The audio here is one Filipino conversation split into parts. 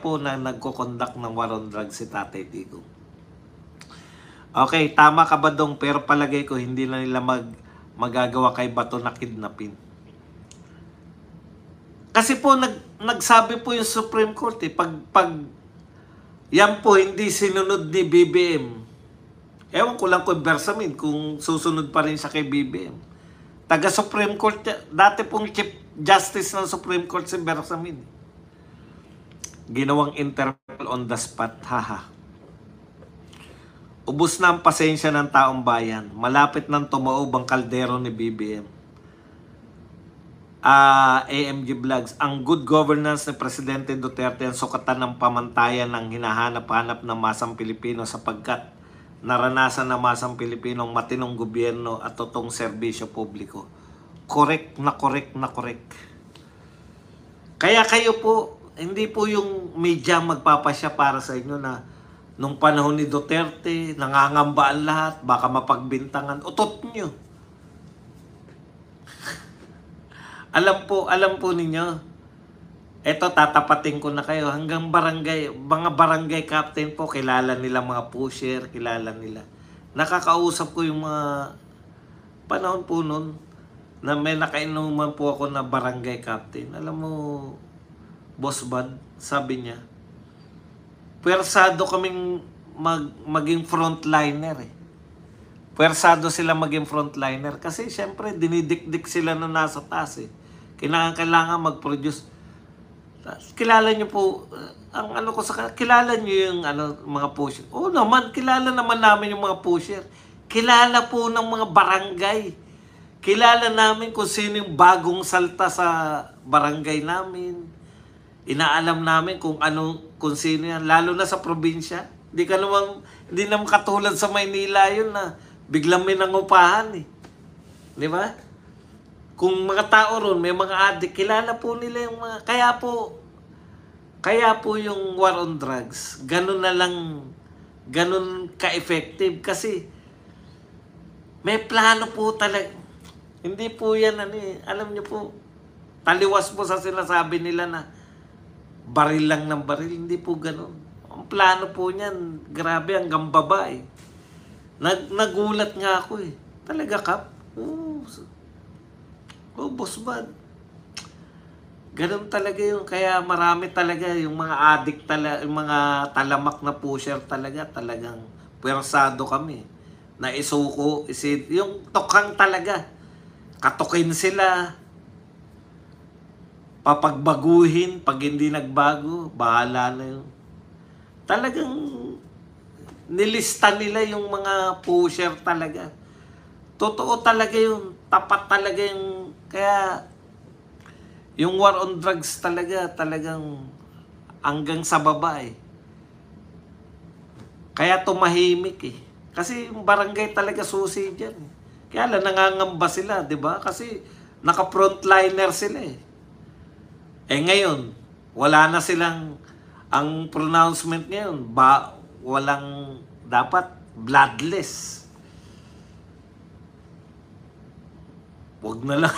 po na nagko-conduct ng war on drugs si Tatay Digong. Okay, tama ka ba dong, pero palagay ko hindi na nila magagawa kay Bato na kidnapin. Kasi po nagsabi po yung Supreme Court pag yan po hindi sinunod ni BBM. Ewan ko lang kung Bersamin kung susunod pa rin siya kay BBM. Taga Supreme Court, dati pong Chief Justice ng Supreme Court si Bersamin. Ginawang interpol on the spot, haha. Ubus na ang pasensya ng taong bayan. Malapit nang tumaob ang kaldero ni BBM. AMG Vlogs, ang good governance ni Presidente Duterte ang sukatan ng pamantayan ng hinahanap-hanap ng masang Pilipino sapagkat naranasan ng masang Pilipino ang matinong gobyerno at totoong serbisyo publiko. Correct na correct na correct. Kaya kayo po, hindi po yung media magpapasya para sa inyo na nung panahon ni Duterte, nangangamba ang lahat, baka mapagbintangan. Utot nyo. alam po ninyo. Eto, tatapatin ko na kayo. Hanggang barangay, mga barangay captain po, kilala nila mga pusher, kilala nila. Nakakausap ko yung mga panahon po nun, na may nakainuman po ako na barangay captain. Alam mo, Boss Bud, sabi niya, puwersado kaming maging frontliner eh. Puwersado sila maging frontliner kasi syempre dinidikdik sila na nasa taas eh. Kailangan mag-produce. Kilala niyo po, ang ano ko sa kilala niyo yung mga pusher. Oo naman, kilala naman namin yung mga pusher. Kilala po ng mga barangay. Kilala namin kung sino yung bagong salta sa barangay namin. Inaalam namin kung sino yan, lalo na sa probinsya. Hindi naman katulad sa Maynila yun na biglang may nangupahan eh. Di ba? Kung mga tao ron, may mga adik, kilala po nila yung mga, kaya po yung war on drugs, ganun ka-effective kasi may plano po talaga. Hindi po yan, alam niyo po, taliwas po sa sinasabi nila na baril lang ng baril, hindi po ganun. Ang plano po niyan, grabe, hanggang baba eh. Nagulat nga ako eh. Talaga, Kap? Boss Bud. Ganun talaga yun. Kaya marami talaga yung mga addict talaga, yung mga talamak na pusher talagang puwersado kami. Na isuko, yung tokhang talaga. Katukin sila. Papagbaguhin, pag hindi nagbago, bahala na yun. Talagang nilista nila yung mga pusher talaga. Totoo talaga yun. Tapat talaga yung, kaya yung war on drugs talagang hanggang sa baba eh. Kaya tumahimik eh. Kasi yung barangay talaga susi dyan. Kaya lang nangangamba sila, di ba? Kasi naka-frontliner sila eh. Ngayon, wala na silang, ang pronouncement ngayon, walang, dapat bloodless. Huwag na lang.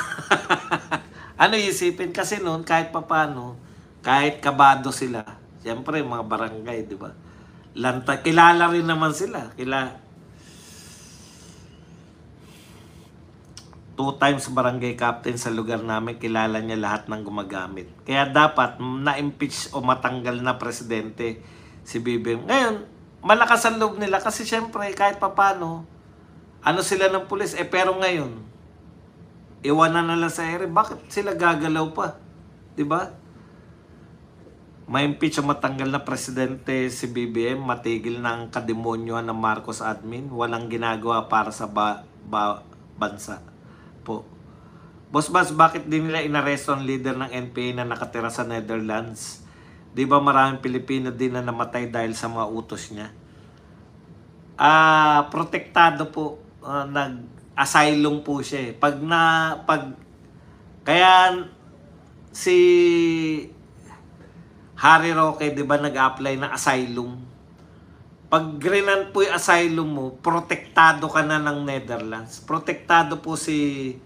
Isipin? Kasi noon, kahit papano, kahit kabado sila, siyempre, mga barangay, di ba? Kilala rin naman sila. 2 times barangay captain sa lugar namin, kilala niya lahat ng gumagamit. Kaya dapat na-impeach o matanggal na presidente si BBM. Ngayon, malakas ang loob nila kasi syempre kahit papano, sila ng pulis. Pero ngayon, iwanan na lang sa ere. Bakit sila gagalaw pa? Diba? Ma-impeach o matanggal na presidente si BBM, matigil ng kademonyohan ng Marcos admin, walang ginagawa para sa bansa. Po. Boss Bas, bakit din nila inaresto ang leader ng NPA na nakatira sa Netherlands? Di ba maraming Pilipino din na namatay dahil sa mga utos niya? Protektado po. Nag-asylum po siya eh. Kaya si Harry Roque, di ba nag-apply na asylum? Pag grinan po yung asylum mo, protektado ka na ng Netherlands. Protektado po si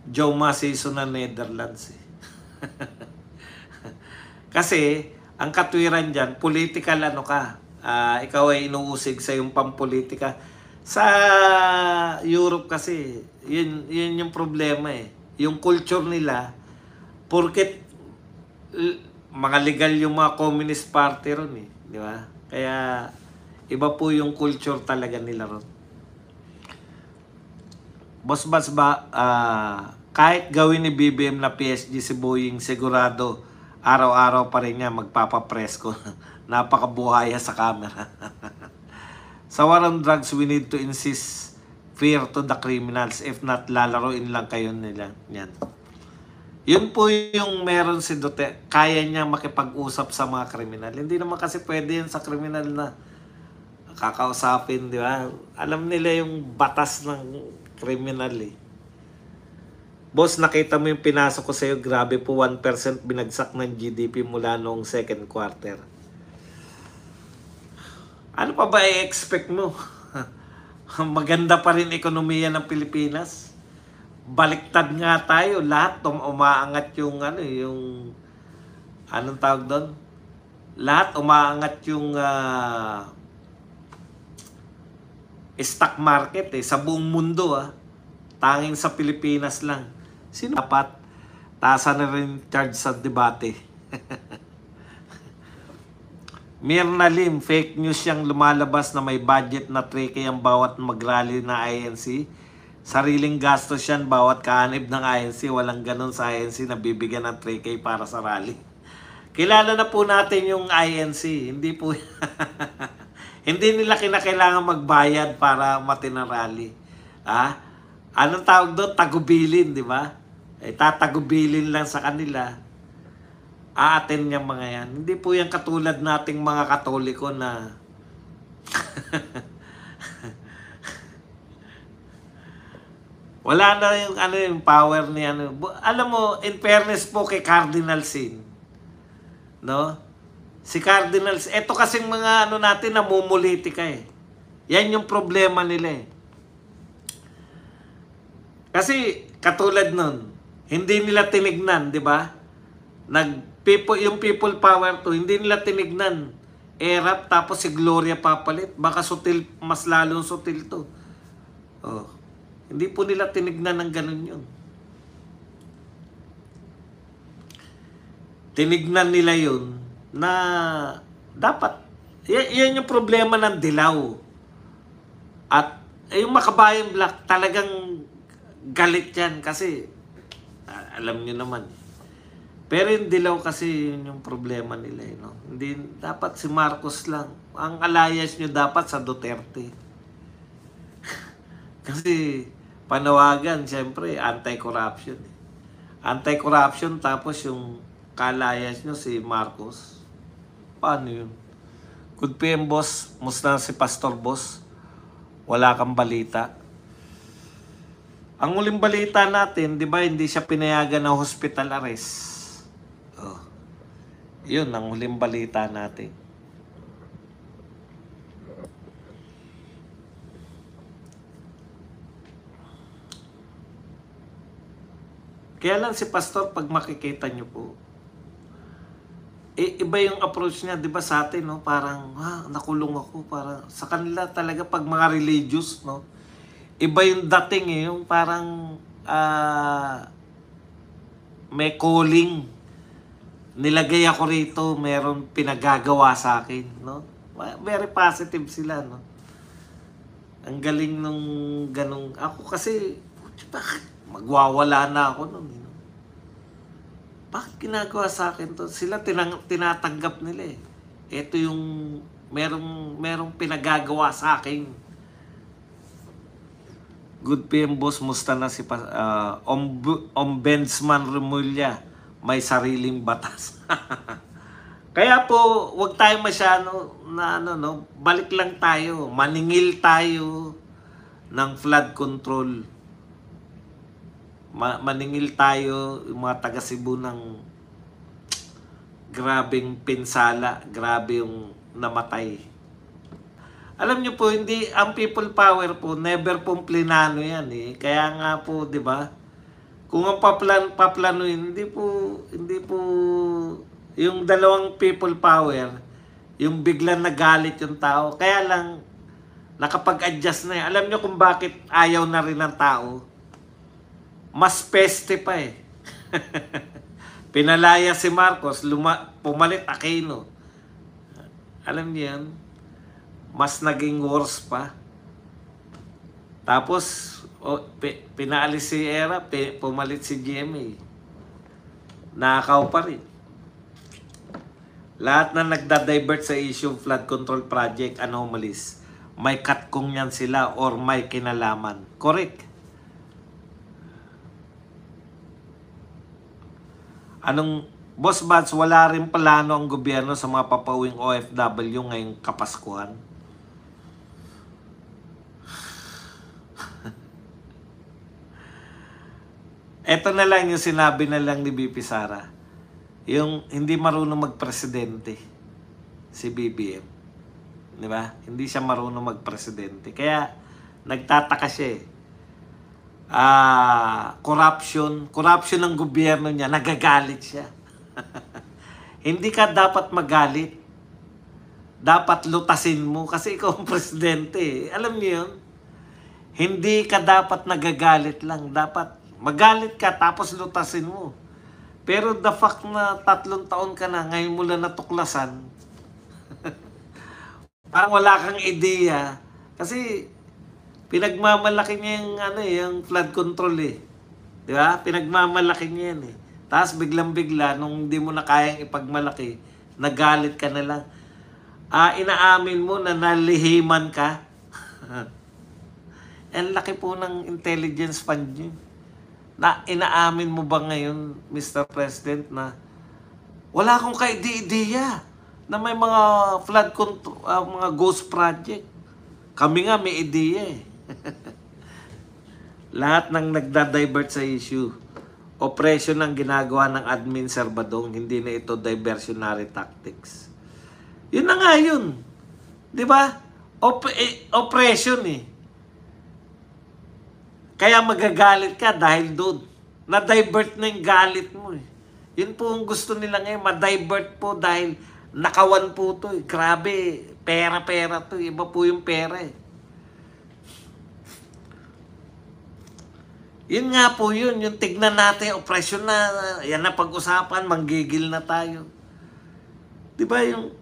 Joe Masiso ng Netherlands. Kasi, Ang katwiran dyan, political ano ka, ikaw ay inuusig sa yung pampolitika. Sa Europe kasi, yun yung problema eh. Yung culture nila, porket mga legal yung mga communist party ron eh, di ba? Kaya iba po yung culture talaga nila ron. Boss Bas ba, kahit gawin ni BBM na PSG si Boying, sigurado araw-araw pa rin niya magpapapresko. Napakabuhaya sa camera. Sa war on drugs, we need to insist fear to the criminals. If not, lalaroin lang kayo nila. Yan. Yun po yung meron si Duterte. Kaya niya makipag-usap sa mga kriminal. Hindi naman kasi pwede yan sa kriminal na kakausapin, di ba? Alam nila yung batas ng kriminal eh. Boss, nakita mo yung pinasok ko sa'yo, grabe po 1% binagsak ng GDP mula noong second quarter. Ano pa ba i-expect mo? Maganda pa rin ekonomiya ng Pilipinas. Baliktad nga tayo, lahat umaangat yung anong tawag doon? Lahat umaangat yung stock market eh, sa buong mundo tanging sa Pilipinas lang. Sino dapat tasa na rin charge sa debate? Mirna Lim, fake news siyang lumalabas na may budget na 3K ang bawat mag-rally na INC. Sariling gastos yan bawat kaanib ng INC. Walang ganun sa INC na bibigyan ng 3K para sa rally. Kilala na po natin yung INC. Hindi po hindi nila kinakailangan magbayad para matinang rally. Anong tawag doon? Tagubilin, di ba? Tatagubilin lang sa kanila. Aaten niyang mga yan. Hindi po yan katulad nating mga Katoliko na wala na yung power ni Alam mo, in fairness po kay Cardinal Sin, no? Si Cardinal, eto kasing mga natin namumulitika eh. Yan yung problema nila eh. Kasi katulad nun, hindi nila tinignan, di ba? Yung people power to, hindi nila tinignan. Erap tapos si Gloria papalit. Baka sutil, mas lalong sutil to. Hindi po nila tinignan ng ganun yun. Tinignan nila yun na dapat, yan yung problema ng dilaw. At yung Makabayan Black, talagang galit yan kasi alam nyo naman. Pero yung dilaw kasi yun yung problema nila. No? Hindi, dapat si Marcos lang. Ang alliance nyo dapat sa Duterte. Kasi panawagan, siyempre, anti-corruption. Anti-corruption tapos yung ka-alliance nyo si Marcos. Paano yun? Good PM, boss. Musta si Pastor, boss? Wala kang balita. Ang uling balita natin, di ba, hindi siya pinayagan ng hospital arrest. Yun, ang huling balita natin. Kaya lang si Pastor, pag makikita nyo po, iba yung approach niya, di ba sa atin, no? Parang, nakulong ako. Parang, sa kanila talaga, pag mga religious, no? Iba yung dating eh, yung parang may calling. Nilagay ako rito, meron pinagagawa sa akin, no? Very positive sila, no? Ang galing nung ganong, ako kasi, bakit magwawala na ako nun, no? Bakit ginagawa sa akin to? Sila tinatanggap nila eh. Ito yung merong pinagagawa sa akin. Good PM, boss, musta na si Ombudsman Remulla, may sariling batas. Kaya po, wag tayo masyado na balik lang tayo, maningil tayo ng flood control. Maningil tayo, yung mga taga Cebu ng grabeng pinsala, grabe yung namatay. Alam niyo po, hindi, ang people power po, never pong plinano yan eh. Kaya nga po, di ba? Kung ang paplanuin, hindi po Yung dalawang people power, yung biglang nagalit yung tao. Kaya lang, nakapag-adjust na eh. Alam nyo kung bakit ayaw na rin ng tao? Mas peste pa eh. Pinalaya si Marcos, pumalit Aquino. Alam niyo yan? Mas naging worse pa. Tapos, pinaalis si Era, pumalit si GMA. Nakaw pa rin. Lahat na nagda-divert sa issue flood control project anomalies, may katkong yan sila or may kinalaman. Correct. Boss Bats, wala rin plano ang gobyerno sa mga papauwing OFW ngayong Kapaskuhan? Ito na lang yung sinabi na lang ni BP Sara. Yung hindi marunong magpresidente si BBM. Di ba? Hindi siya marunong magpresidente. Kaya nagtataka siya eh. Corruption ng gobyerno niya, nagagalit siya. Hindi ka dapat magalit. Dapat lutasin mo kasi ikaw ang presidente eh. Alam niyo yun? Hindi ka dapat nagagalit lang. Dapat magalit ka tapos lutasin mo. Pero the fact na 3 taon ka na, ngayon mo lang natuklasan, parang wala kang ideya. Kasi pinagmamalaki niya yung flood control eh. Di ba? Pinagmamalaki niya yan eh. Tapos biglang-bigla, nung hindi mo na kayang ipagmalaki, nagalit ka na lang. Inaamin mo na nalihiman ka. Ang laki po ng intelligence fund niyo. Na inaamin mo ba ngayon, Mr. President, na wala akong ka-ideya na may mga flood control, mga ghost project. Kami nga may ideya eh. Lahat ng nagda-divert sa issue. Operation ang ginagawa ng admin Sir Badong, hindi na ito diversionary tactics. Yun na nga yun. Di ba? Operation eh. Kaya magagalit ka dahil doon. Na-divert na yung galit mo eh. Yun po ang gusto nila ngayon. Ma-divert po dahil nakawan po to eh. Grabe, pera-pera to. Iba po yung pera eh. Yun nga po yun. Yung tignan natin, operasyon na. Yan na pag-usapan, manggigil na tayo. Diba yung...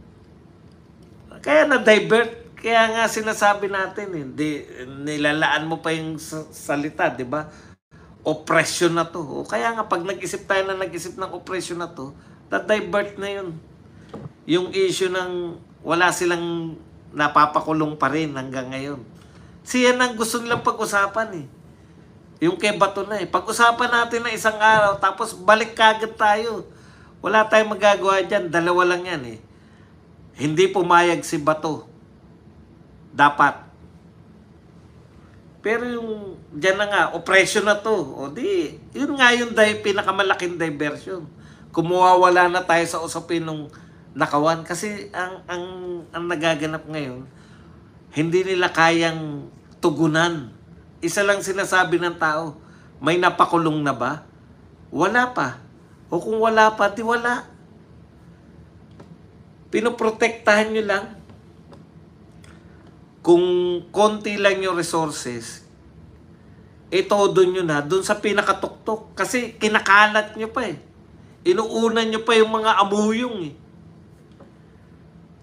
Kaya na-divert. Kaya nga sinasabi natin, nilalaan mo pa yung salita, di ba? Opresyon na to. O kaya nga, pag nag-isip tayo na nag-isip ng opresyon na to, na-divert na yun. Yung issue ng wala silang napapakulong pa rin hanggang ngayon. Siyan ang gusto nilang pag-usapan eh. Yung kay Bato na eh. Pag-usapan natin na isang araw, tapos balik kagad tayo. Wala tayong magagawa dyan. 2 lang yan eh. Hindi pumayag si Bato. Dapat. Pero yung, dyan na nga, operation na to. O di, yun nga yung pinakamalaking diversion. Kumuwawala na tayo sa usapin ng nakawan. Kasi ang nagaganap ngayon, hindi nila kayang tugunan. Isa lang sinasabi ng tao, may napakulong na ba? Wala pa. O kung wala pa, di wala. Pinoprotektahan nyo lang. Kung konti lang yung resources, itodo nyo na dun sa pinakatuktok. Kasi kinakalat nyo pa eh. Inuunan nyo pa yung mga amuyong eh.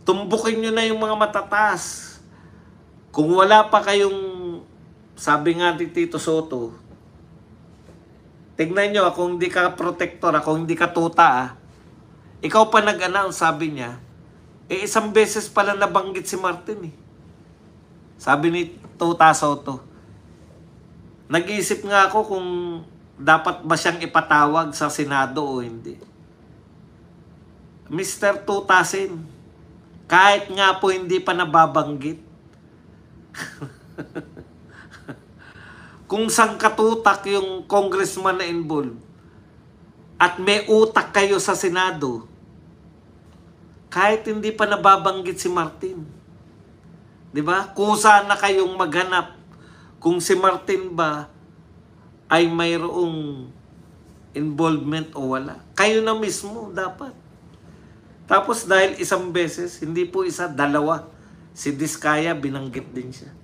Tumbukin nyo na yung mga matataas. Kung wala pa kayong, sabi nga ni Tito Soto, tignan nyo, kung hindi ka protector, kung hindi ka tuta, ikaw pa nag-announce, sabi niya, isang beses pala nabanggit si Martin eh. Sabi ni Tuta Soto, nag-iisip nga ako kung dapat ba siyang ipatawag sa Senado o hindi. Mr. Tutasin, kahit nga po hindi pa nababanggit, kung sangkatutak yung congressman na involved at may utak kayo sa Senado, kahit hindi pa nababanggit si Martin, diba? Kusa na kayong maghanap kung si Martin ba ay mayroong involvement o wala. Kayo na mismo dapat. Tapos dahil isang beses, hindi po isa, dalawa, si Diskaya binanggit din siya.